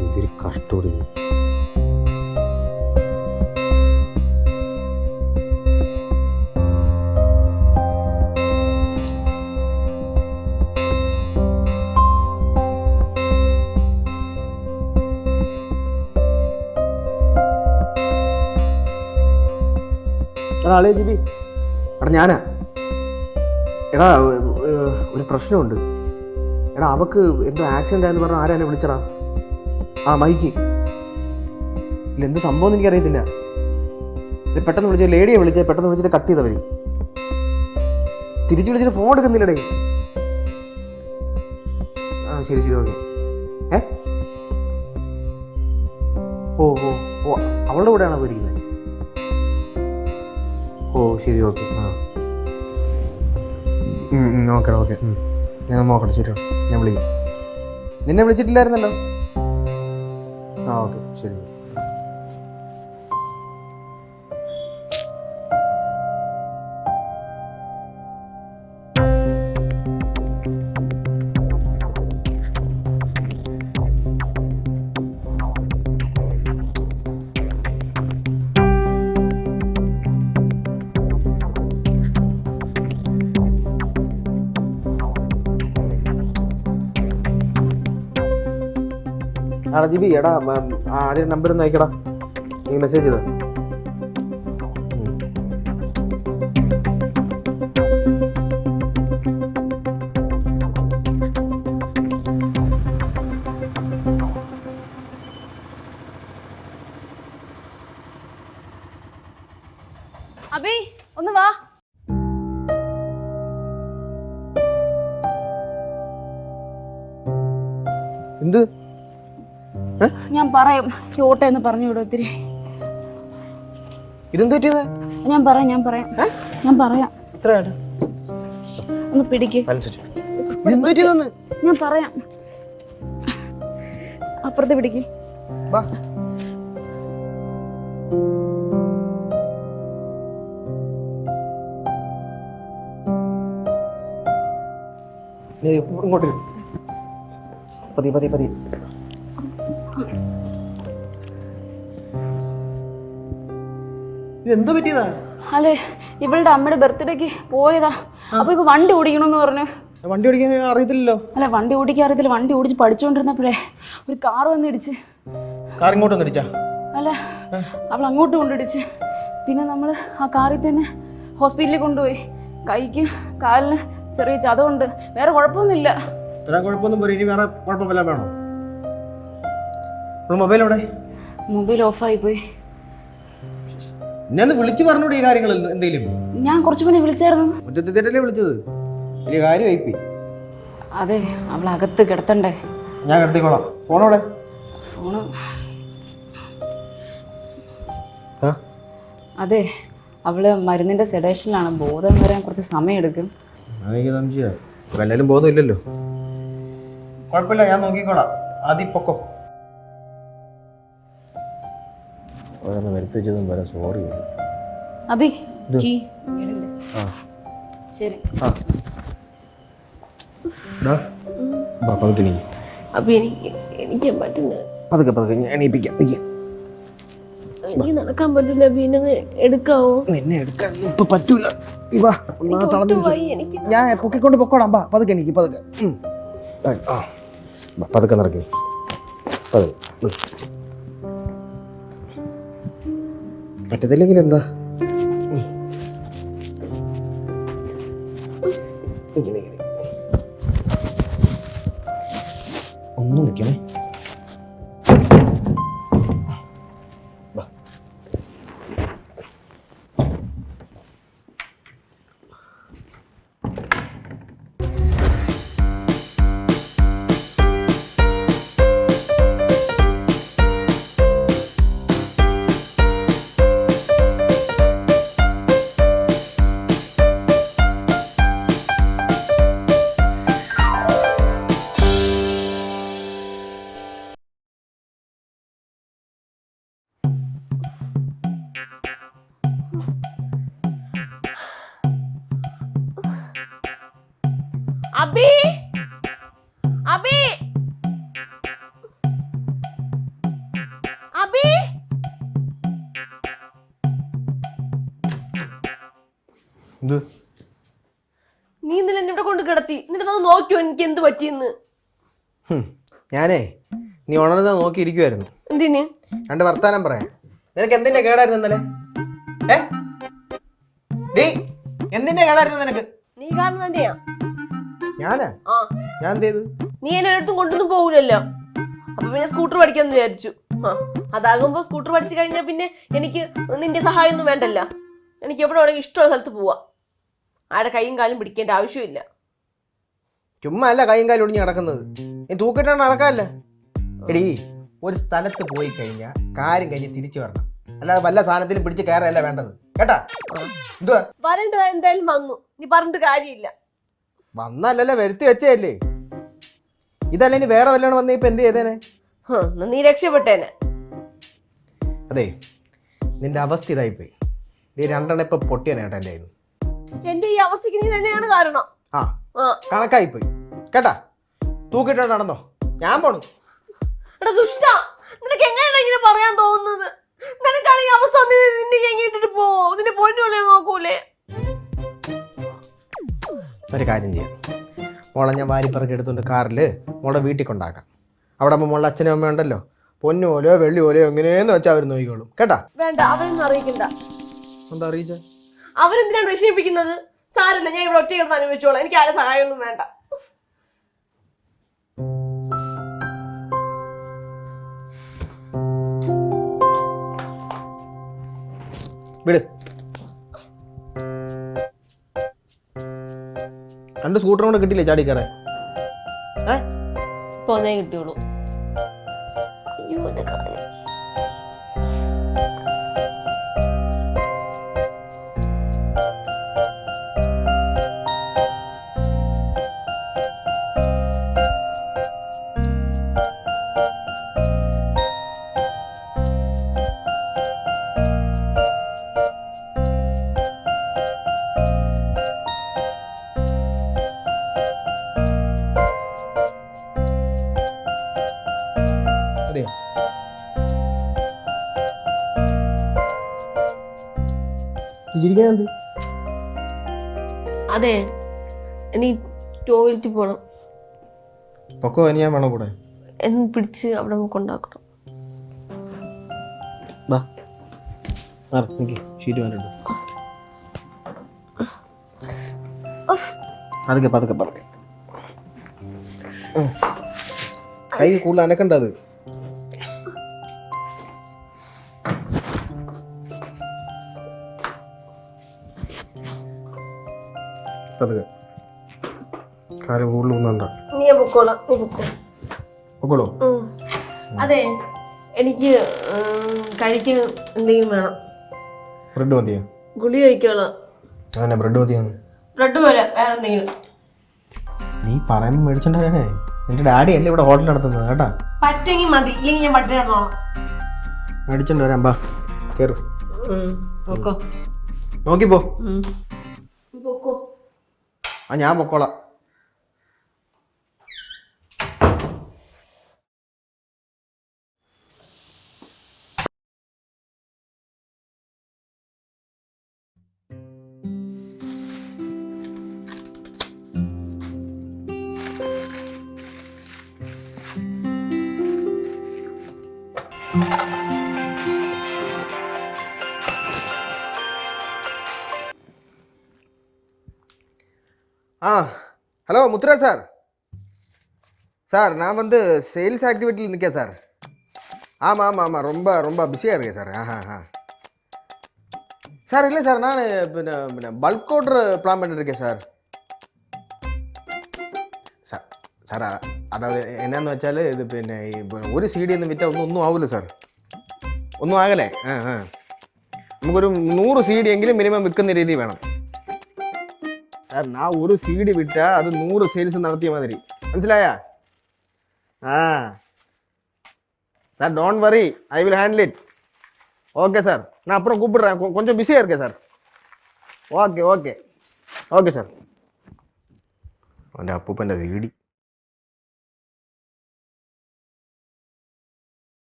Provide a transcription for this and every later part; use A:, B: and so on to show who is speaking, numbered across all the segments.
A: എന്തൊരു കഷ്ടോടി. എടാ ആളെ ജിബി, എടാ ഞാനാ. എടാ ഒരു പ്രശ്നമുണ്ട്. എടാ അവക്ക് എന്തോ ആക്സിഡൻ്റ് ആയെന്ന് പറഞ്ഞാൽ ആരാ എന്നെ വിളിച്ചടാ? ആ മൈക്ക്. ഇല്ല എന്ത് സംഭവം എന്ന് എനിക്കറിയത്തില്ല. പെട്ടെന്ന് വിളിച്ച ലേഡിയെ വിളിച്ചേ, പെട്ടെന്ന് വിളിച്ചിട്ട് കട്ട് ചെയ്തവർ. തിരിച്ചു വിളിച്ചിട്ട് ഫോൺ എടുക്കുന്നില്ലടേ. ആ ശരി ശരി ഓക്കെ. ഓ ഓ ഓ അവളുടെ കൂടെയാണോ പോയിരിക്കുന്നത്? ഓ ശരി ഓക്കെ. ആ നോക്കട്ടെ ഓക്കെ. ഞാൻ നോക്കട്ടെ. ശരി ഞാൻ വിളിക്കാം. നിന്നെ വിളിച്ചിട്ടില്ലായിരുന്നല്ലോ. ആ ഓക്കെ ശരി. എടാ ജിബി, എടാ ആദ്യം നമ്പർ ഒന്ന് അയക്കടാ. നീ മെസ്സേജ് ചെയ്ത.
B: അബി ഒന്ന് വാ.
A: എന്ത്?
B: ഞാൻ പറയാം. ചോട്ടെന്ന് പറഞ്ഞു വിടും ഒത്തിരി.
A: ഇതെന്ത് പറ്റിയത്?
B: ഞാൻ പറയാം. ഒന്ന് പിടിക്ക്. ഞാൻ പറയാം. അപ്പുറത്ത് പിടിക്ക്.
A: ഇങ്ങോട്ട് പതി പതി പതി. എന്തോ പറ്റിയതാ?
B: അല്ലേ ഇവളുടെ അമ്മയുടെ ബർത്ത്ഡേക്ക് പോയതാ. അപ്പൊ ഇപ്പൊ വണ്ടി ഓടിക്കണമെന്ന് പറഞ്ഞു.
A: വണ്ടി ഓടിക്കാൻ അറിയത്തില്ലല്ലോ.
B: അല്ല വണ്ടി ഓടിക്കാൻ അറിയത്തില്ല. വണ്ടി ഓടിച്ച് പഠിച്ചുകൊണ്ടിരുന്നപ്പോഴേ ഒരു കാർ വന്ന് ഇടിച്ച്.
A: കാർ ഇങ്ങോട്ട് വന്ന് ഇടിച്ചാ?
B: അല്ല അവൾ അങ്ങോട്ട് കൊണ്ടിടിച്ച്. പിന്നെ നമ്മൾ ആ കാറിൽ തന്നെ ഹോസ്പിറ്റലിൽ കൊണ്ടുപോയി. കൈക്ക് കാലിന് ചെറിയ ചതവുണ്ട്. വേറെ കുഴപ്പമൊന്നുമില്ല.
A: കുഴപ്പമൊന്നും പോയി. ഇനി വേറെ കുഴപ്പം വല്ലതും വേണോ? മൊബൈൽ എവിടെ?
B: മൊബൈൽ ഓഫായി പോയി.
A: എന്നെ വിളിച്ചു പറഞ്ഞോട് ഈ കാര്യങ്ങൾ എന്തെങ്കിലും.
B: ഞാൻ കുറച്ചു മുന്നേ വിളിച്ചായിരുന്നു.
A: മുറ്റത്തിട്ടല്ലേ വിളിച്ചത്? വലിയ കാര്യമായിപ്പോയി.
B: അതെ അവൾ അകത്ത് കിടത്തണ്ടേ.
A: ഞാൻ കിടത്തിക്കോളാം. ഫോണോടെ?
B: ഫോണ് അതെ അവള് മരുന്നിന്റെ സെഡേഷനിലാണ്. ബോധം വരാൻ കുറച്ച് സമയം എടുക്കും.
A: എല്ലാവരും ബോധമില്ലല്ലോ. കുഴപ്പമില്ല, ഞാൻ നോക്കിക്കോളാം. ആദ്യം പൊക്കോ. ഓരോന്ന് വരുത്തിച്ചതും വരെ സോറി.
B: അബി ശരി.
C: എനിക്ക് പറ്റുന്നു.
A: പതുക്കെ പതുക്കെ ഞാൻ എണീപ്പിക്കാം.
C: എനിക്ക് നടക്കാൻ പറ്റില്ല. പിന്നെ എടുക്കാവോ?
A: നിന്നെ എടുക്കാൻ ഇപ്പൊ പറ്റൂല. ഞാൻ പൊക്കിക്കൊണ്ട് പൊക്കോടാം. പതുക്കെ എനിക്ക് പതുക്കെ. പതുക്കെ നടക്കി. പറ്റത്തില്ലെങ്കിൽ എന്താ? ഒന്നും നിൽക്കണേ.
C: അബി, അബി,
A: എന്ത്?
C: നീ ഇന്നലെ എന്നെ ഇവിടെ കൊണ്ട് കിടത്തി, എന്നിട്ട് ഒന്ന് നോക്കിയോ എനിക്ക് എന്ത് പറ്റിയെന്ന്?
A: ഞാനേ നീ ഉണർന്നാ നോക്കിയിരിക്കുവായിരുന്നു.
C: എന്തിന്?
A: രണ്ട് വർത്താനം പറയാം. നിനക്ക് എന്തിന്റെ കേടായിരുന്നു ഇന്നലെ? ഏ നീ എന്തിന്റെ കേടായിരുന്നു നിനക്ക്?
C: നീ കാരണം തന്നെയാ.
A: ഞാനാ?
C: ആ,
A: ഞാൻ എന്ത് ചെയ്തു?
C: നീ എന്നെ ഒരിടത്തും കൊണ്ടൊന്നും പോകില്ലല്ലോ. അപ്പൊ പിന്നെ സ്കൂട്ടർ പഠിക്കാന്ന് വിചാരിച്ചു. അതാകുമ്പോ സ്കൂട്ടർ പഠിച്ചു കഴിഞ്ഞാൽ പിന്നെ എനിക്ക് നിന്റെ സഹായം ഒന്നും വേണ്ടല്ല. എനിക്ക് എവിടെ വേണമെങ്കിൽ ഇഷ്ടമുള്ള സ്ഥലത്ത് പോവാം. ആരുടെ കൈയും കാലും പിടിക്കേണ്ട ആവശ്യമില്ല.
A: ചുമ്മാ അല്ല കൈയും കാലും ഒടിഞ്ഞ് കിടക്കുന്നത്. നീ തൂക്കിട്ടാണ് നടക്കാല്ല. എടീ, ഒരു സ്ഥലത്ത് പോയി കഴിഞ്ഞാൽ കാര്യം കഴിഞ്ഞ് തിരിച്ചു വരണം. അല്ലാതെ വല്ല സാധനത്തിലും പിടിച്ച് കയറല്ല വേണ്ടത്, കേട്ടാ? എന്തുവാ
C: വരേണ്ടത് എന്തായാലും വന്നു, നീ പറഞ്ഞിട്ട് കാര്യമില്ല.
A: വന്നല്ലല്ലോ, വരുത്തി വെച്ചല്ലേ. ഇതല്ല ഇനി വേറെ വല്ലോണം വന്നേ ഇപ്പൊ എന്ത് ചെയ്തേനെ?
C: നീ രക്ഷപ്പെട്ടേനെ.
A: അതെ, നിന്റെ അവസ്ഥ ഇതായിപ്പോയി. നീ രണ്ടെണ്ണം ഇപ്പൊ പൊട്ടിയാണ് കേട്ടോ എൻ്റെ കയ്യിൽ.
C: എന്റെ ഈ അവസ്ഥക്ക് നീ തന്നെയാണ് കാരണം.
A: ആ, കണക്കായിപ്പോയി കേട്ടാ. തൂക്കിട്ടോ നടന്നോ, ഞാൻ പോണു.
C: എടാ ദുഷ്ട, നിനക്ക് എങ്ങനെയാണ് ഇങ്ങനെ പറയാൻ തോന്നുന്നത്? നിനക്കാണ് ഈ അവസ്ഥ, നിന്നെ ഞെങ്ങിട്ടിട്ട് പോവോ? നിന്റെ പൊന്നോളെ നോക്കൂലേ?
A: ഒരു കാര്യം ചെയ്യാം, മോളെ ഞാൻ വാരിപ്പറക്കി എടുത്തുകൊണ്ട് കാറിൽ മോളെ വീട്ടിൽ കൊണ്ടാക്കാം. അവിടെ ആകുമ്പോൾ മോളുടെ അച്ഛനും അമ്മ ഉണ്ടല്ലോ, പൊന്നു പോലെയോ വെള്ളി പോലെയോ എങ്ങനെയെന്ന് വെച്ചാൽ അവർ നോക്കിക്കോളും, കേട്ടാ?
C: വേണ്ട, അവരൊന്നും അറിയിക്കണ്ട.
A: എന്താ അറിയിച്ച?
C: അവരെന്തിനാണ് വിഷമിപ്പിക്കുന്നത്? സാരമില്ല, ഞാൻ ഇവിടെ ഒറ്റ കിടന്ന് അനുഭവിച്ചോളാം. എനിക്ക് ആരെ സഹായമൊന്നും വേണ്ട.
A: വിട്. രണ്ട് സ്കൂട്ടറും കൂടെ കിട്ടിയില്ലേ ചാടി കയറാൻ?
C: പോന്നേ കിട്ടിയുള്ളൂ. അയ്യോ എന്റെ കാര്യം.
A: അതെയോ? ചിരിക്കാനെന്ത്?
C: അതെ, എനിക്ക് ടോയ്ലറ്റിൽ പോണം.
A: പൊക്കോ, ഇനി ഞാൻ വേണം കൂടെ.
C: എന്ന് പിടിച്ച് അവിടെ കൊണ്ടാക്കണം.
A: വാ, ഷീറ്റ് വേണ്ടിട്ട് പതുക്കെ പതുക്കെ പതുക്കെ. കൈ കൂടുതൽ അനക്കണ്ടത്. പതുക്കെ, കാര്യം കൂടുതൽ ഒന്നുണ്ട.
C: നീ പൊക്കോളാം, നീ പൊക്കോ.
A: പൊക്കോളൂ.
C: അതെ, എനിക്ക് കഴിക്കാൻ എന്തെങ്കിലും വേണം.
A: ബ്രെഡ് മതിയോ?
C: ഗുളി കഴിക്കാളോ?
A: അതന്നെ, ബ്രെഡ് മതിയാന്ന്.
C: ബ്രെഡ് പോരാ, വേറെ എന്തെങ്കിലും.
A: നീ പറയുമ്പോൾ മേടിച്ചിട്ടുണ്ടാകണേ. നിന്റെ ഡാഡി അല്ലേ ഇവിടെ ഹോട്ടൽ നടത്തുന്നത്, കേട്ടാ?
C: പറ്റെങ്കിൽ മതി, ഇല്ലെങ്കിൽ ഞാൻ പട്ടിണി കിടന്നോളാം.
A: മേടിച്ചോണ്ട് വരാം, ബാ കേറ്.
C: പൊക്കോ.
A: നോക്കിപ്പോ.
C: പൊക്കോ.
A: ആ, ഞാൻ പൊക്കോളാം. Hello Muthuraj sir. சார் நான் வந்து சேல்ஸ் ஆக்டிவிட்டியில் நிற்கேன் சார். ஆமாம் ஆமாம் ஆமாம், ரொம்ப ரொம்ப பிஸியாக இருக்கேன் சார். சார் இல்லை சார், நான் പിന്നെ பல்க் ஆர்டர் பிளான் பண்ணிட்டுருக்கேன் சார். സാർ അതായത് എന്നാന്ന് വെച്ചാൽ ഇത് പിന്നെ ഒരു സി ഡി ഒന്നും വിറ്റാൽ ഒന്നും ആവില്ല സാർ. ഒന്നും ആകലേ. നമുക്കൊരു 100 CD എങ്കിലും മിനിമം വിൽക്കുന്ന രീതി വേണം സാർ. ഞാൻ ഒരു സി ഡി വിറ്റാൽ അത് 100 സെയിൽസ് നടത്തിയ മാതിരി, മനസ്സിലായാ? Sir don't worry, I will handle it. Okay sir, நான் அப்புறம் கூப்பிடுறேன், கொஞ்சம் பிஸியாக இருக்கேன் sir. Okay okay okay sir. അവൻ്റെ അപ്പൂപ്പൻ്റെ സീഡി.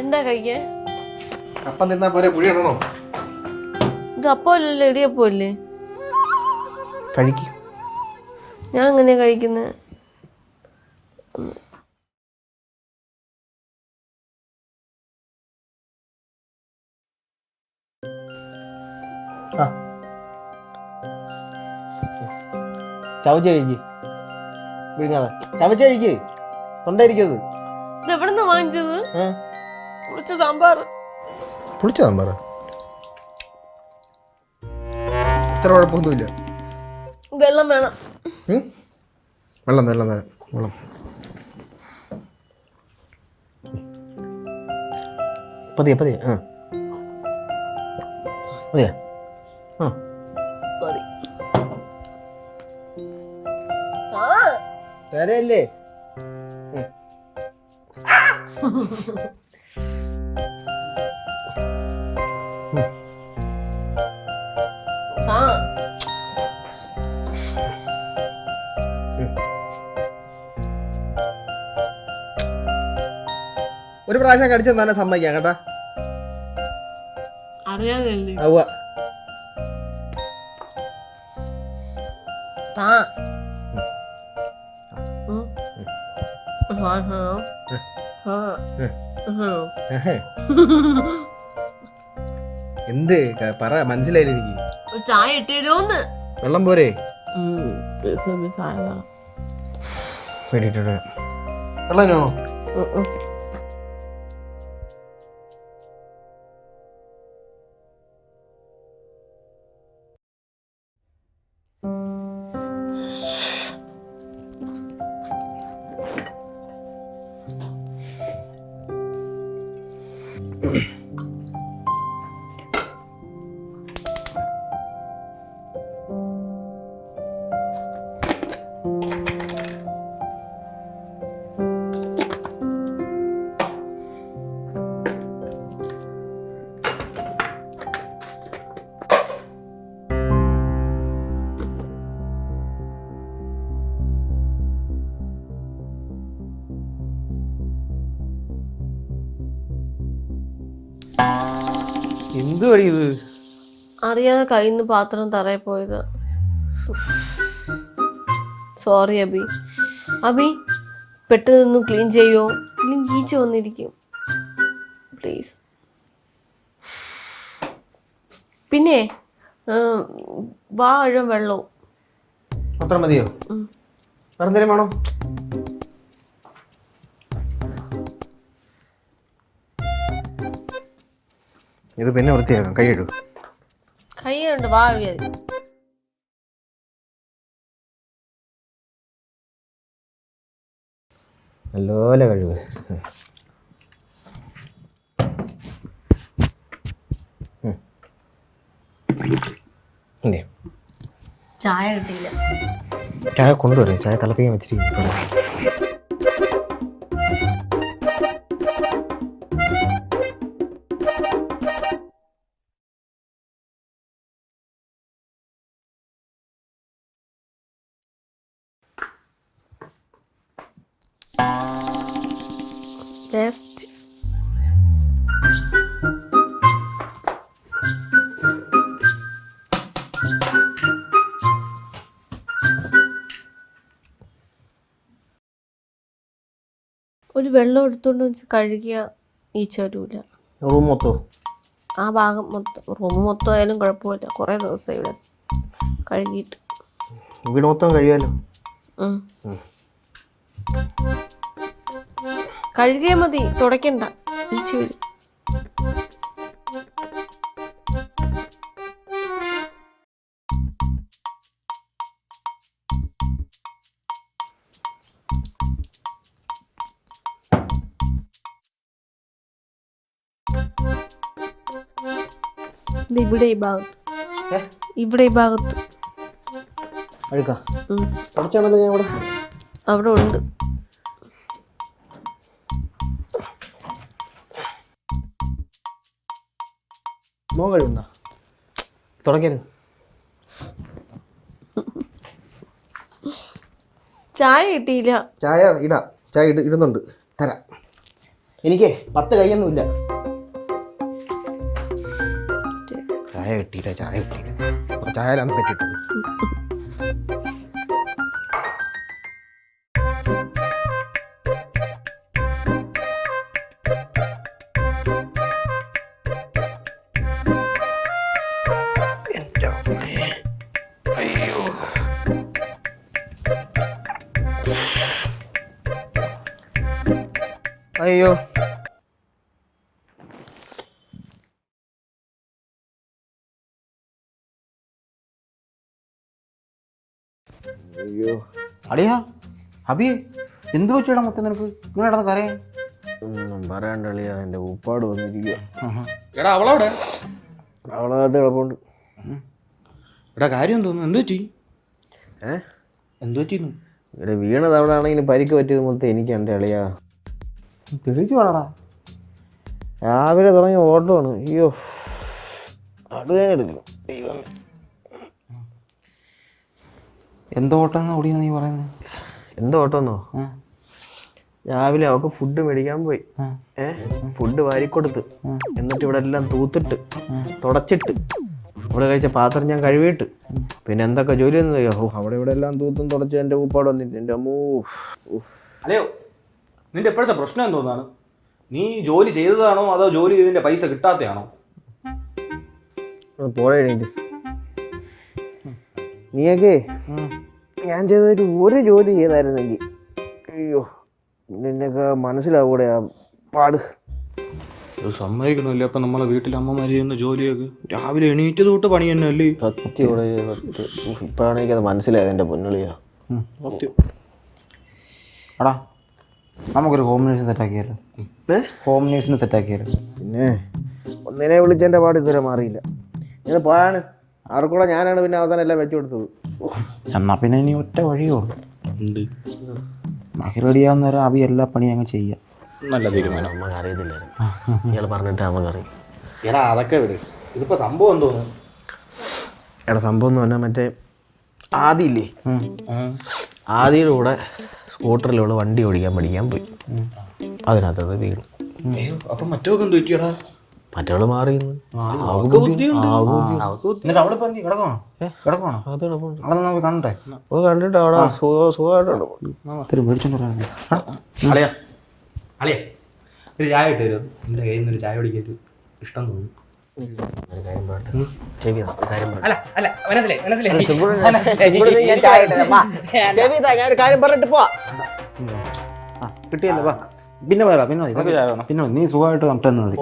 C: ഇതെന്താ കഴിക്കാൻ?
A: അപ്പം തിന്നാ പോരെ, പുഴി ഇടണോ?
C: ഇത് അപ്പമല്ലല്ലോ, ഇടിയപ്പമല്ലേ?
A: കഴിക്കും.
C: ഞാൻ എങ്ങനെയാ കഴിക്കുന്നത്?
A: ആ ചവച്ച് കഴിക്ക്, വിഴുങ്ങാതെ ചവച്ച് കഴിക്ക്, തൊണ്ടായിരിക്കും അത്.
C: ഇത് എവിടെ നിന്നാ വാങ്ങിച്ചത്? പുളിച്ച സാമ്പാർ.
A: പുളിച്ച സാമ്പാർ ഇത്ര കുഴപ്പമൊന്നുമില്ല.
C: വെള്ളം വേണം.
A: വെള്ളം വെള്ളം തരാം, വെള്ളം. പതിയെ പതിയെ. മതിയാ?
C: മതി.
A: തരല്ലേ? ഒരു പ്രാവശ്യം കടിച്ചു തന്നെ സമ്മതിക്കാം കേട്ടാ.
C: അറിയാതല്ലേ?
A: ഉവ്വ. എന്ത് പറ, മനസ്സിലായില്ല എനിക്ക്.
C: ചായ ഇട്ടേരോന്ന്.
A: വെള്ളം പോരെ?
C: ചായ വേണം.
A: വെള്ളം വേണോ? എന്ത് വഴി ഇത്?
C: അറിയാതെ കയ്യിൽ നിന്ന് പാത്രം തറയിൽ പോയത്. സോറി അബി. അബി പെട്ടെന്ന് ക്ലീൻ ചെയ്യോ? ഇല്ലെങ്കിൽ ഈച്ച വന്നിരിക്കും. പ്ലീസ്. പിന്നെ വാഴ വെള്ളവും
A: മാത്രം മതിയോ? വേറെന്തേലും വേണോ? ഇത് പിന്നെ വൃത്തിയാക്കാം. കൈ ഇടൂ.
C: കൈയുണ്ട്, വാ അഴിയാതി.
A: നല്ലപോലെ കഴിവ്.
C: ചായ കിട്ടിയില്ല.
A: ചായ കൊണ്ടുവരും. ചായ തിളപ്പിക്കാൻ വെച്ചിരിക്കും.
C: ടെസ്റ്റ്. ഒരു വെള്ളം എടുത്തോണ്ട് വെച്ച് കഴുകിയ ഈച്ച വരൂല.
A: റൂം മൊത്തം?
C: ആ ഭാഗം മൊത്തം. റൂം മൊത്തം ആയാലും കുഴപ്പമില്ല. കുറേ ദിവസം ഇവിടെ കഴുകിയിട്ട്.
A: വീട് മൊത്തം കഴിയാലോ.
C: കഴുകിയാൽ മതി, തുടയ്ക്കണ്ട. ഈച്ച വരും. ഇവിടെ ഈ ഭാഗത്ത്, ഇവിടെ ഈ ഭാഗത്ത്
A: അഴുക്കാ തുടച്ചാണല്ലോ ഞാൻ ഇവിടെ.
C: അവിടെ ഉണ്ട്.
A: മോൻ കഴിവുണ്ടോ? തുടക്കരുത്.
C: ചായ കിട്ടിയില്ല.
A: ചായ ഇടാം. ചായ ഇടുന്നുണ്ട്, തരാം. എനിക്കേ 10 കൈയൊന്നുമില്ല. ചായ കിട്ടിയില്ല. ചായയിലാണ് പറ്റിട്ടത്. അയ്യോ അയ്യോ
D: അളിയാ അബി എന്ത് പറ്റിയടാ മൊത്തം നിനക്ക് ഇങ്ങനെ നടന്ന് കരയാൻ?
A: ഒന്നും പറയാണ്ടളിയാ, എൻ്റെ ഉപ്പാട് വന്നിരിക്കുക.
D: എടാ അവളവിടെ
A: അവളകത്ത് കിടപ്പുണ്ട്.
D: എടാ കാര്യം തോന്നുന്നു, എന്ത് പറ്റി? എന്ത് പറ്റിയിരുന്നു?
A: ഇവിടെ വീണത് അവിടെ ആണെങ്കിൽ പരിക്ക് പറ്റിയത് മൊത്തം എനിക്ക്. എൻ്റെ അളിയാ
D: തെളിച്ചു പറടാ.
A: രാവിലെ തുടങ്ങിയ ഓട്ടമാണ്. അയ്യോ അത് ഞാൻ എടുക്കണം.
D: എന്തോ ഓട്ടം ഓടിയെന്ന് നീ പറയുന്നത്?
A: എന്തോ ഓട്ടമെന്നോ? രാവിലെ അവൾക്ക് ഫുഡ് മേടിക്കാൻ പോയി. ഫുഡ് വാരിക്കൊടുത്ത്, എന്നിട്ട് ഇവിടെ എല്ലാം തൂത്തിട്ട് തുടച്ചിട്ട് ഇവിടെ കഴിച്ച പാത്രം ഞാൻ കഴുകിയിട്ട് പിന്നെ എന്തൊക്കെ ജോലി ചെയ്യുന്നത്. അവിടെ ഇവിടെ എല്ലാം തൂത്തും തുടച്ച് എൻ്റെ ഉപ്പാട് വന്നിട്ട് എൻ്റെ അമ്മൂ.
D: അല്ലയോ, നിന്റെ എപ്പോഴത്തെ പ്രശ്നം എന്തോന്നാണ്? നീ ജോലി ചെയ്തതാണോ അതോ ജോലി ചെയ്തതിന്റെ പൈസ കിട്ടാത്തയാണോ?
A: പോഴേണീട്ട് നീയൊക്കെ ഞാൻ ചെയ്തിട്ട് ഒരു ജോലി ചെയ്തായിരുന്നെങ്കിൽ അയ്യോ നിന്നൊക്കെ മനസ്സിലാവൂടെ ആ പാട്.
D: സമ്മതിക്കണമല്ലേ? അപ്പം നമ്മളെ വീട്ടിൽ അമ്മമാര് ചെയ്യുന്ന ജോലിയൊക്കെ രാവിലെ എണീറ്റ് തൊട്ട് പണി തന്നെ അല്ലേ?
A: സത്യം ഇപ്പോഴാണ് എനിക്കത് മനസ്സിലായത് എൻ്റെ പൊന്നുളിയാ.
D: സത്യം.
E: എടാ നമുക്കൊരു ഹോം നേഴ്സിന് സെറ്റാക്കിയാലോ? ഹോം നേഴ്സിന് സെറ്റാക്കിയാലോ?
A: പിന്നെ ഒന്നിനെ വിളിച്ചതിൻ്റെ പാട് ഇതുവരെ മാറിയില്ല. ഇത് പോയാണ് ആർക്കൂടെ ഞാനാണ് പിന്നെ അവസാനം എല്ലാം വെച്ചു കൊടുത്തത്.
E: എന്നാൽ പിന്നെ ഇനി ഒറ്റ വഴിയേ ഉള്ളൂ.
D: ഉണ്ട്.
E: മഹി റെഡിയാവുന്നവരെ അബി എല്ലാ പണിയും അങ്ങ് ചെയ്യാം.
D: നല്ല തീരുമാനം.
A: നമുക്ക് അറിയത്തില്ലായിരുന്നു. ഇയാൾ പറഞ്ഞിട്ട് നമുക്കറിയാം.
D: എടാ അതൊക്കെ വിട്. ഇതിപ്പോ സംഭവം എന്തോന്നു?
A: എടാ സംഭവം എന്ന് പറഞ്ഞാൽ മറ്റേ ആദിയില്ലേ, ആദിയുടെ കൂടെ സ്കൂട്ടറിലുള്ള വണ്ടി ഓടിക്കാൻ പഠിക്കാൻ പോയി. അതിനകത്തത് വീണു.
D: അപ്പൊ മറ്റൊക്കെ എന്ത് പറ്റിയടാ?
A: മറ്റവള് മാറിയെന്ന്.
E: എന്നിട്ട് അവിടെ ഇപ്പം കിടക്കണോ? കിടക്കണോ?
A: അത് കിടപ്പുണ്ട്.
E: അവിടെ നമുക്ക് കണ്ടേ
A: കണ്ടിട്ട് അവിടെ സുഖമായിട്ട്
E: ഇത്തിരി മേടിച്ചോണ്ട്
D: അളിയാ അളിയാ ഒരു ചായ ഇട്ട് തരും. എൻ്റെ കയ്യിൽ നിന്ന് ഒരു ചായ കുടിക്കട്ട് ഇഷ്ടം തോന്നുന്നു.
E: കിട്ടിയല്ലേ? വാ പിന്നെ പറയാം. പിന്നെ പിന്നെ നീ സുഖമായിട്ട് നട്ടെന്ന് മതി.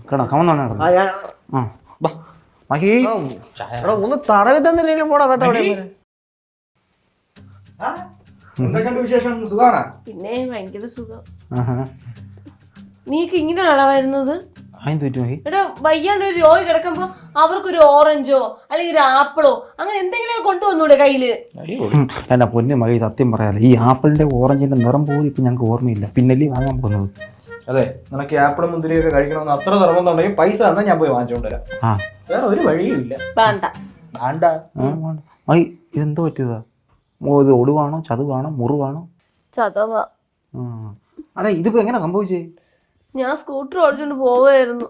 E: കേടാ കമന്നാണ് മഹി
A: ഒന്ന് തടവി തന്നില്ലെങ്കിലും പോടാ കേട്ടോ.
D: വിശേഷം സുഖാണോ?
C: പിന്നെ ഭയങ്കര സുഖം. നീക്ക് ഇങ്ങനെയാണോ വരുന്നത്?
E: അതിന് തെറ്റു മഹി.
C: എടാ വയ്യാണ്ട് ഒരു രോഗി കിടക്കുമ്പോ അവർക്കൊരു ഓറഞ്ചോ അല്ലെങ്കിൽ ഒരു ആപ്പിളോ അങ്ങനെ എന്തെങ്കിലും കൊണ്ടുവന്നൂടെ കയ്യില്?
E: എന്റെ പൊന്നു മഹി സത്യം പറയാലോ, ഈ ആപ്പിളിന്റെ ഓറഞ്ചിന്റെ നിറം പോലും ഇപ്പൊ ഞങ്ങൾക്ക് ഓർമ്മയില്ല. പിന്നല്ലേ വാങ്ങാൻ പോകുന്നത്.
D: അതെ, നിനക്ക് ആപ്പിളും മുന്തിരിയൊക്കെ കഴിക്കണമെന്ന് അത്ര നിർബന്ധമുണ്ടെങ്കിൽ പൈസ തന്നാൽ ഞാൻ പോയി വാങ്ങിച്ചോണ്ട് വരാം. വേറെ ഒരു വഴിയും ഇല്ല.
C: വേണ്ട
D: വേണ്ട.
E: മഹി ഇതെന്തോ പറ്റിയതാ? ഇത് ഒടുവാണോ ചതുവാണോ മുറിവാണോ?
C: ചതവാ.
E: അതെ ഇതിപ്പോ എങ്ങനെ സംഭവിച്ചേ?
C: ഞാൻ സ്കൂട്ടർ ഓടിച്ചോണ്ട് പോവായിരുന്നു.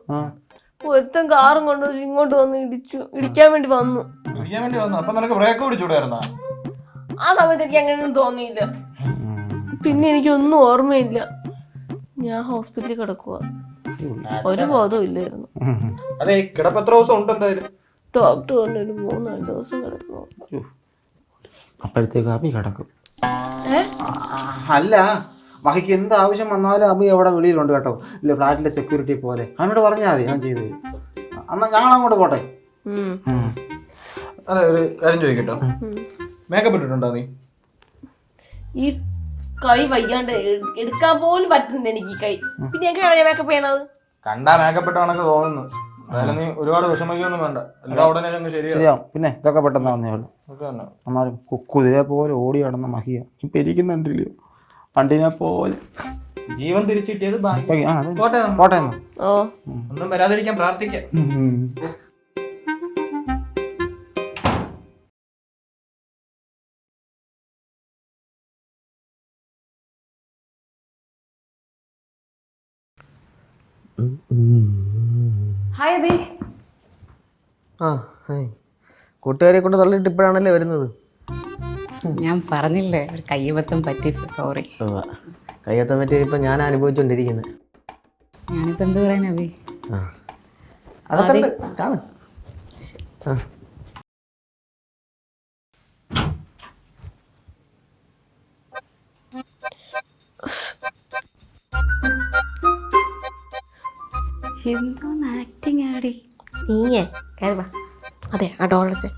C: ഒരുത്തൻ കാറും കൊണ്ടുവച്ച് ഇങ്ങോട്ട് വന്ന് ഇടിക്കാൻ വേണ്ടി വന്നു.
D: അപ്പൊ നിനക്ക് ബ്രേക്ക് പിടിച്ചൂടായിരുന്നാ?
C: ആ സമയത്ത് എനിക്ക് അങ്ങനെയൊന്നും തോന്നിയില്ല. പിന്നെ എനിക്കൊന്നും ഓർമ്മയില്ല. ഞാൻ ഹോസ്പിറ്റലിൽ കിടക്കുക. ഒരു ബോധവും ഇല്ലായിരുന്നു.
D: അതെ, കിടപ്പ് എത്ര ദിവസം ഉണ്ട്? എന്തായാലും
C: ഡോക്ടർ കൊണ്ട് ഒരു 3-4 ദിവസം കിടക്കുന്നു.
E: അപ്പോഴത്തേക്ക് അബി കിടക്കും. അല്ല മഹിക്ക് എന്ത് ആവശ്യം വന്നാലും അബി അവിടെ വെളിയിലുണ്ട് കേട്ടോ. ഇല്ല ഫ്ലാറ്റിലെ സെക്യൂരിറ്റി പോലെ. അവനോട് പറഞ്ഞാൽ മതി ഞാൻ ചെയ്തത്. എന്നാ ഞങ്ങൾ അങ്ങോട്ട് പോട്ടെ.
D: അതെ, ഒരു കാര്യം ചോദിക്കട്ടോ, മേക്കപ്പ് ഇട്ടിട്ടുണ്ടോ നീ?
C: ഈ കൈ വയ്യാണ്ട് എടുക്കാൻ പോലും പറ്റുന്നില്ല എനിക്ക് ഈ കൈ. പിന്നെ എങ്ങനെയാണ് മേക്കപ്പ് ചെയ്യണത്?
D: കണ്ടാ മേക്കപ്പ് ഇട്ട കണക്ക് തോന്നുന്നു. അതായത് നീ ഒരുപാട് വിഷമിക്കൊന്നും വേണ്ട. എല്ലാം ഉടനെ
E: ശരിയാവും. പിന്നെ ഇതൊക്കെ പെട്ടെന്ന് വന്നേ ഉള്ളൂ. എന്നാലും കുതിരെ പോലെ ഓടി നടന്ന മഹിയ ഇപ്പൊ ഇരിക്കുന്നുണ്ടല്ലോ പണ്ടിനെ പോലെ.
D: ജീവൻ തിരിച്ചു കിട്ടിയത്
E: പോട്ടെ.
D: ഒന്നും വരാതിരിക്കാൻ പ്രാർത്ഥിക്കാം.
C: ഹായ് അബി.
A: ആ ഹായ്. കൂട്ടുകാരെ കൊണ്ട് തള്ളിയിട്ട് ഇപ്പോഴാണല്ലേ വരുന്നത്.
B: ഞാൻ പറഞ്ഞില്ലേ ഒരു കയ്യബദ്ധം പറ്റി, സോറി.
A: കയ്യത്തം പറ്റി ഇപ്പം ഞാൻ അനുഭവിച്ചുകൊണ്ടിരിക്കുന്നത്.
B: ഞാനിപ്പോൾ എന്ത് പറയാൻ അബി?
A: ആ അതൊക്കെ കാണും. ആ
B: എന്തോന്ന് ആക്ടിങ് ആടി.
C: നീയേ കയറി വാ. അതെ ആ ഡോളച്ച്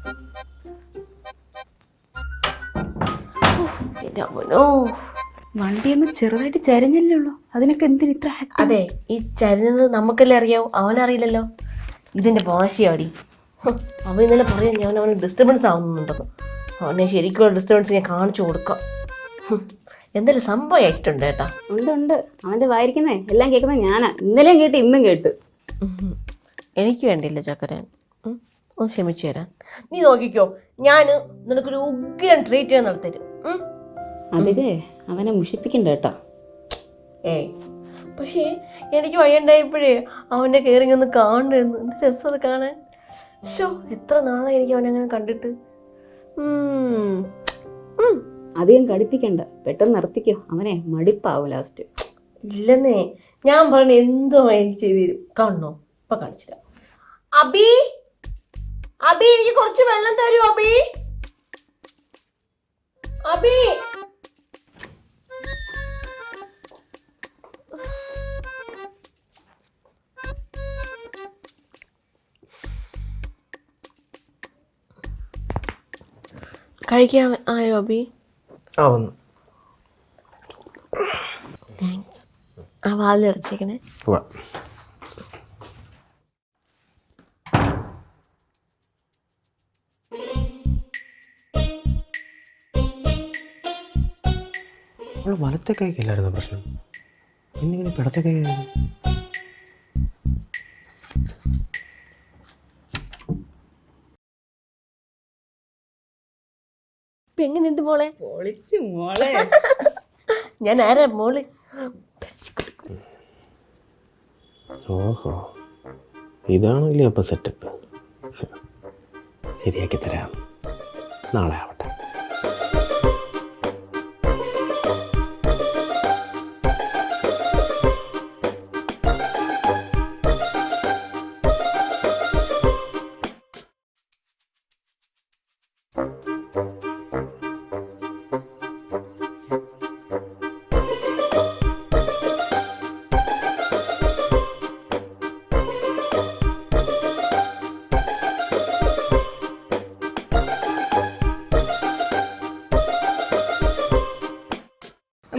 B: വണ്ടിയൊന്ന് ചെറുതായിട്ട് ചരിഞ്ഞല്ലേ ഉള്ളൂ, അതിനൊക്കെ എന്തിന് ഇത്ര acting?
C: അതെ ഈ ചരിഞ്ഞത് നമുക്കല്ലേ അറിയാവൂ, അവനറിയില്ലല്ലോ. ഇതിന്റെ ഭാഷയാടി. അവൻ ഇന്നലെ പറയാം ഞാൻ അവന് ഡിസ്റ്റർബൻസ് ആവുന്നുണ്ടെന്ന്. അവനെ ശരിക്കുള്ള ഡിസ്റ്റർബൻസ് ഞാൻ കാണിച്ചു കൊടുക്കാം. എന്തായാലും സംഭവം ആയിട്ടുണ്ട് കേട്ടാ.
B: ഉണ്ട് അവന്റെ വായിരിക്കുന്നേ എല്ലാം കേൾക്കുന്നത് ഞാനാ. ഇന്നലെയും കേട്ട് ഇന്നും കേട്ട്.
C: എനിക്ക് വേണ്ടിയില്ല ചക്കരൻ, ഒന്ന് ക്ഷമിച്ചു തരാൻ. നീ നോക്കിക്കോ, ഞാൻ നിനക്കൊരു ഉഗ്രൻ ട്രീറ്റ് ചെയ്യാൻ നടത്തരും.
B: അതൊക്കെ അവനെ മുഷിപ്പിക്കണ്ട കേട്ടോ.
C: ഏയ് പക്ഷേ എനിക്ക് വയ്യണ്ടായപ്പോഴേ അവൻ്റെ കയറിങ് ഒന്ന് കാണുന്നു. എന്ത് രസം അത് കാണാൻ. ഷോ എത്ര നാളായി എനിക്ക് അവനെ അങ്ങനെ കണ്ടിട്ട്.
B: അധികം കടിപ്പിക്കണ്ട, പെട്ടെന്ന് നിർത്തിക്കോ, അവനെ മടിപ്പാവും ലാസ്റ്റ്.
C: ഇല്ലെന്നേ, ഞാൻ പറഞ്ഞ എന്തോ എനിക്ക് ചെയ്തു തരും. കാണണോ? ഇപ്പൊ കാണിച്ചില്ല. അബി അബി എനിക്ക് കുറച്ച് വെള്ളം തരൂ. അബി അബി കഴിക്കാൻ ആയോ അബി?
A: ആ വന്നു.
C: താങ്ക്സ്. ആ വാതിലടച്ചേക്കണേ.
A: വലത്തെ കൈക്കല്ലായിരുന്നു പ്രശ്നം, എന്നിങ്ങനെ പിടത്തെ കൈ.
C: എങ്ങനെയുണ്ട് മോളെ?
B: പൊളിച്ചു മോളെ.
C: ഞാൻ ആരാ മോള്?
A: ഓഹോ, ഇതാണല്ലേ അപ്പം സെറ്റപ്പ്. ശരിയാക്കി തരാം, നാളെ ആവട്ടെ.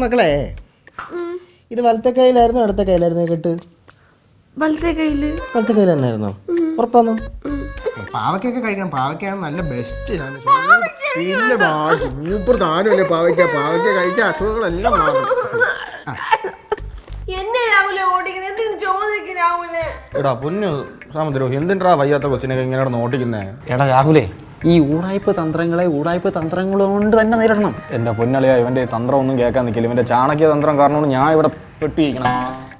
A: മക്കളെ, ഇത് വലത്തെ കയ്യിലായിരുന്നു ഇടത്തെ കയ്യിലായിരുന്നു കെട്ട്?
C: വലത്തെ കയ്യില്.
A: വലത്തെ കയ്യിൽ തന്നെയായിരുന്നോ? ഉറപ്പാന്നോ? പാവയ്ക്കൊക്കെ കഴിക്കണം, പാവയ്ക്കാണ് നല്ല ബെസ്റ്റാണ്. സൂപ്പർ സാധനമല്ലേ പാവയ്ക്ക. പാവയ്ക്ക കഴിച്ച അസുഖങ്ങളെല്ലാം മാറും.
D: എടാ പൊന്നു സാമുദ്രോ, എന്തിനാ വയ്യാത്ത കൊച്ചിനൊക്കെ ഇങ്ങനെ ഓട്ടിക്കുന്നേ?
E: എടാ രാഹുലേ, ഈ ഊടായ്പ തന്ത്രങ്ങൾ കൊണ്ട് തന്നെ നേരിടണം.
D: എൻ്റെ പൊന്നളിയാ, ഇവൻ്റെ തന്ത്രം ഒന്നും കേൾക്കാൻ നിൽക്കില്ല. ഇവൻ്റെ ചാണക്യ തന്ത്രം കാരണമാണ് ഞാൻ ഇവിടെ പെട്ടിരിക്കണം.